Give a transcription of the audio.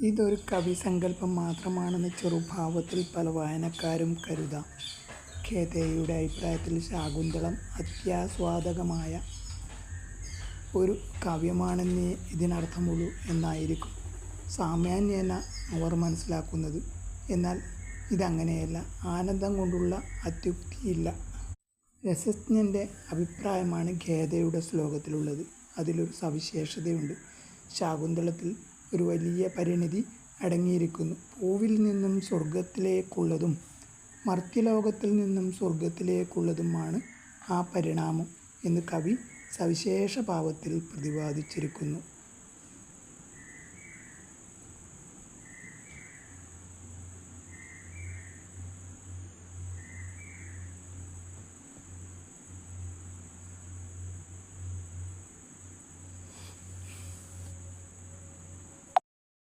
ഇതൊരു കവിസങ്കല്പം മാത്രമാണെന്ന് ചെറുഭാവത്തിൽ പല വായനക്കാരും കരുതാം. ഖേദയുടെ അഭിപ്രായത്തിൽ ശാകുന്തളം അത്യാസ്വാദകമായ ഒരു കാവ്യമാണെന്നേ ഇതിനർത്ഥമുള്ളൂ എന്നായിരിക്കും സാമാന്യേന അവർ മനസ്സിലാക്കുന്നത്. എന്നാൽ ഇതങ്ങനെയല്ല. ആനന്ദം കൊണ്ടുള്ള അത്യുക്തിയില്ല. രസജ്ഞൻ്റെ അഭിപ്രായമാണ് ഖേദയുടെ ശ്ലോകത്തിലുള്ളത്. അതിലൊരു സവിശേഷതയുണ്ട്. ശാകുന്തളത്തിൽ ഒരു വലിയ പരിണതി അടങ്ങിയിരിക്കുന്നു. പൂവിൽ നിന്നും സ്വർഗത്തിലേക്കുള്ളതും മർത്യലോകത്തിൽ നിന്നും സ്വർഗത്തിലേക്കുള്ളതുമാണ് ആ പരിണാമം എന്ന് കവി സവിശേഷ ഭാവത്തിൽ പ്രതിപാദിച്ചിരിക്കുന്നു.